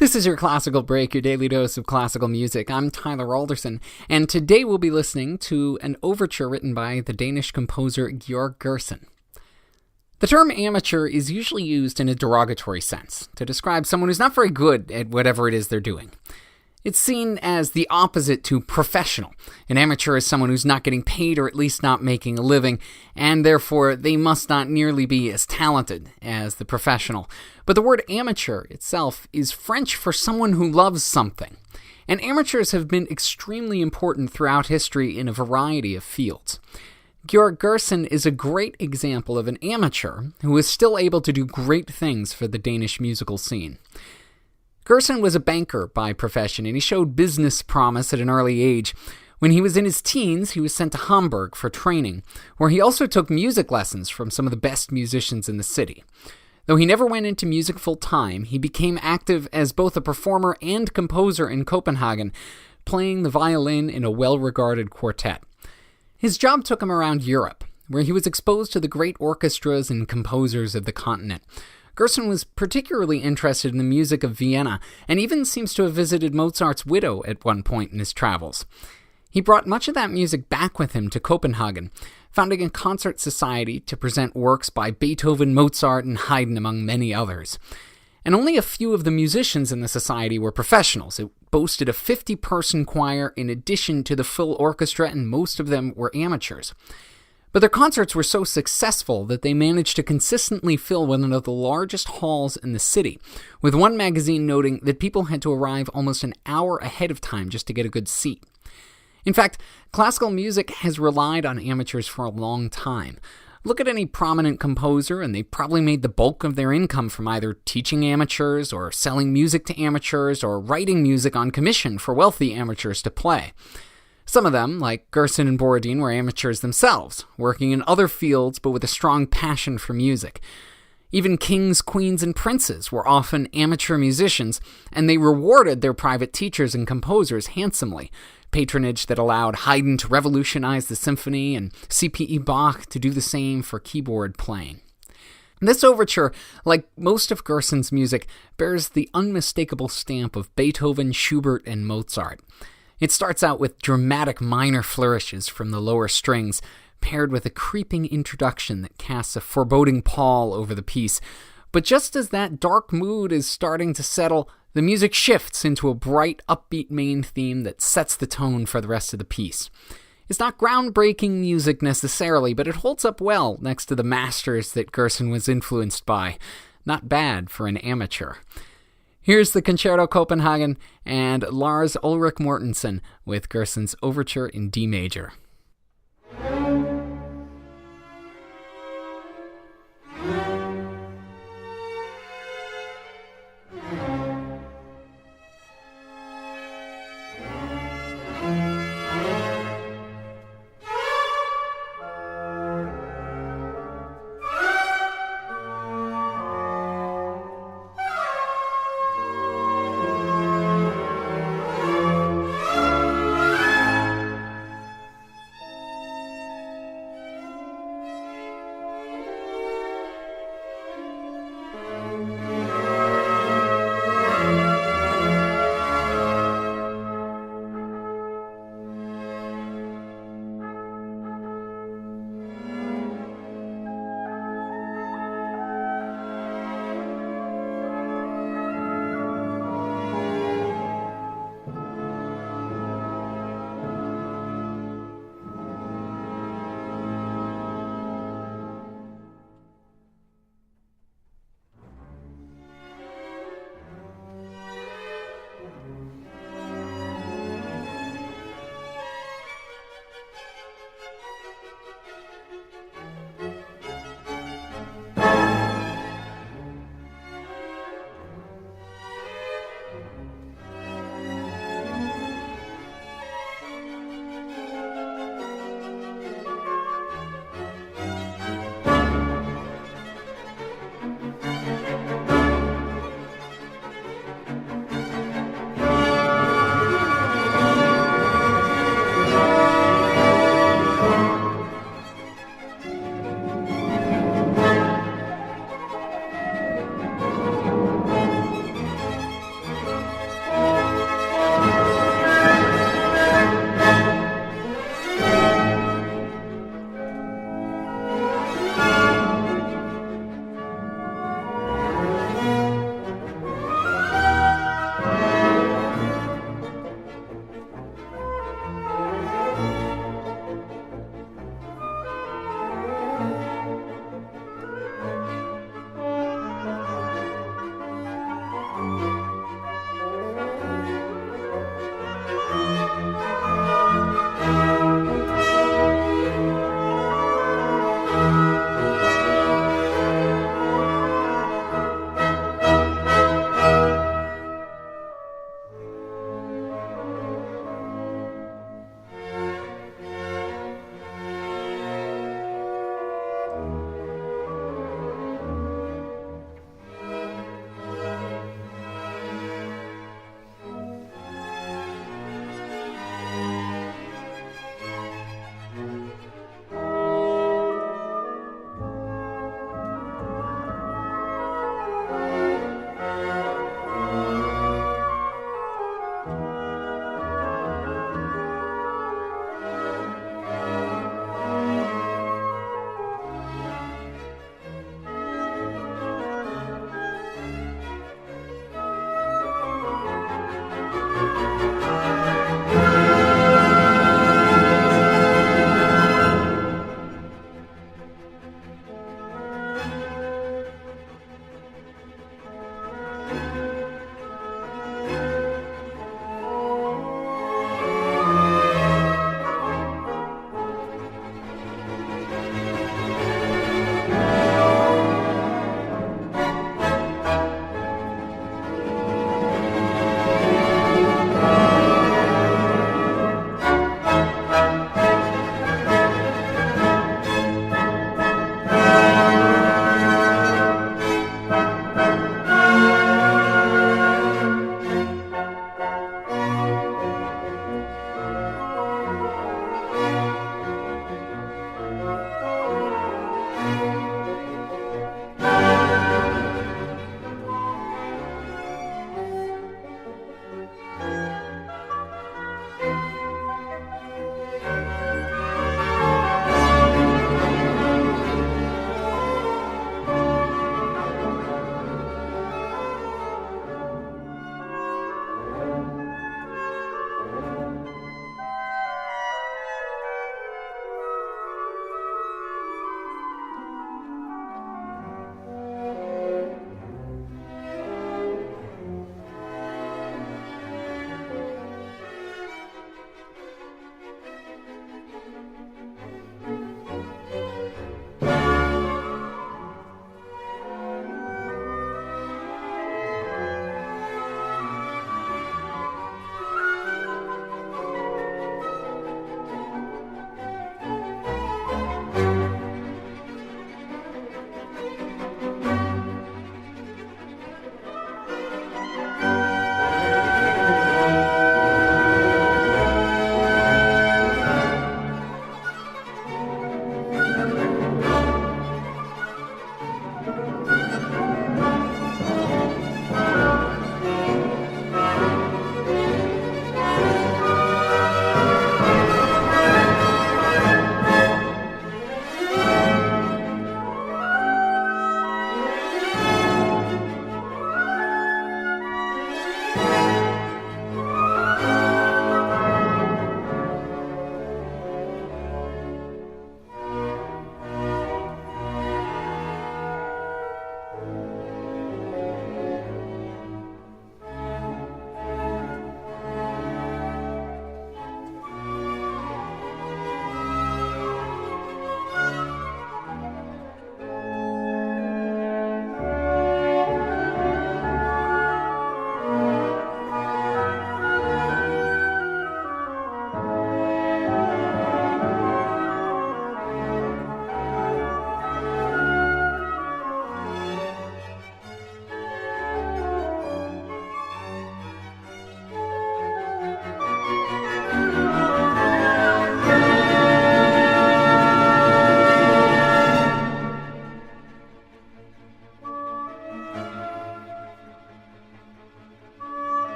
This is your Classical Break, your daily dose of classical music. I'm Tyler Alderson, and today we'll be listening to an overture written by the Danish composer Gerson. The term amateur is usually used in a derogatory sense, to describe someone who's not very good at whatever it is they're doing. It's seen as the opposite to professional. An amateur is someone who's not getting paid or at least not making a living, and therefore they must not nearly be as talented as the professional. But the word amateur itself is French for someone who loves something. And amateurs have been extremely important throughout history in a variety of fields. Gerson is a great example of an amateur who is still able to do great things for the Danish musical scene. Gerson was a banker by profession, and he showed business promise at an early age. When he was in his teens, he was sent to Hamburg for training, where he also took music lessons from some of the best musicians in the city. Though he never went into music full-time, he became active as both a performer and composer in Copenhagen, playing the violin in a well-regarded quartet. His job took him around Europe, where he was exposed to the great orchestras and composers of the continent. Gerson was particularly interested in the music of Vienna, and even seems to have visited Mozart's widow at one point in his travels. He brought much of that music back with him to Copenhagen, founding a concert society to present works by Beethoven, Mozart, and Haydn, among many others. And only a few of the musicians in the society were professionals. It boasted a 50-person choir in addition to the full orchestra, and most of them were amateurs. But their concerts were so successful that they managed to consistently fill one of the largest halls in the city, with one magazine noting that people had to arrive almost an hour ahead of time just to get a good seat. In fact, classical music has relied on amateurs for a long time. Look at any prominent composer, and they probably made the bulk of their income from either teaching amateurs, or selling music to amateurs, or writing music on commission for wealthy amateurs to play. Some of them, like Gerson and Borodin, were amateurs themselves, working in other fields but with a strong passion for music. Even kings, queens, and princes were often amateur musicians, and they rewarded their private teachers and composers handsomely, patronage that allowed Haydn to revolutionize the symphony and C.P.E. Bach to do the same for keyboard playing. This overture, like most of Gerson's music, bears the unmistakable stamp of Beethoven, Schubert, and Mozart. It starts out with dramatic minor flourishes from the lower strings, paired with a creeping introduction that casts a foreboding pall over the piece. But just as that dark mood is starting to settle, the music shifts into a bright, upbeat main theme that sets the tone for the rest of the piece. It's not groundbreaking music necessarily, but it holds up well next to the masters that Gerson was influenced by. Not bad for an amateur. Here's the Concerto Copenhagen and Lars Ulrik Mortensen with Gerson's Overture in D major.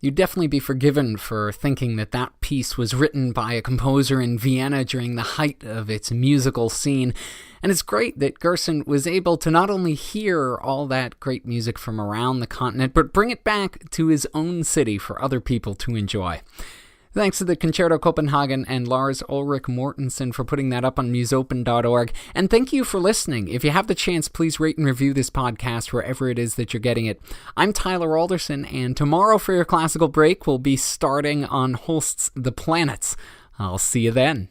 you'd definitely be forgiven for thinking that that piece was written by a composer in Vienna during the height of its musical scene. And it's great that Gerson was able to not only hear all that great music from around the continent, but bring it back to his own city for other people to enjoy. Thanks to the Concerto Copenhagen and Lars Ulrik Mortensen for putting that up on musopen.org. And thank you for listening. If you have the chance, please rate and review this podcast wherever it is that you're getting it. I'm Tyler Alderson, and tomorrow for your classical break, we'll be starting on Holst's The Planets. I'll see you then.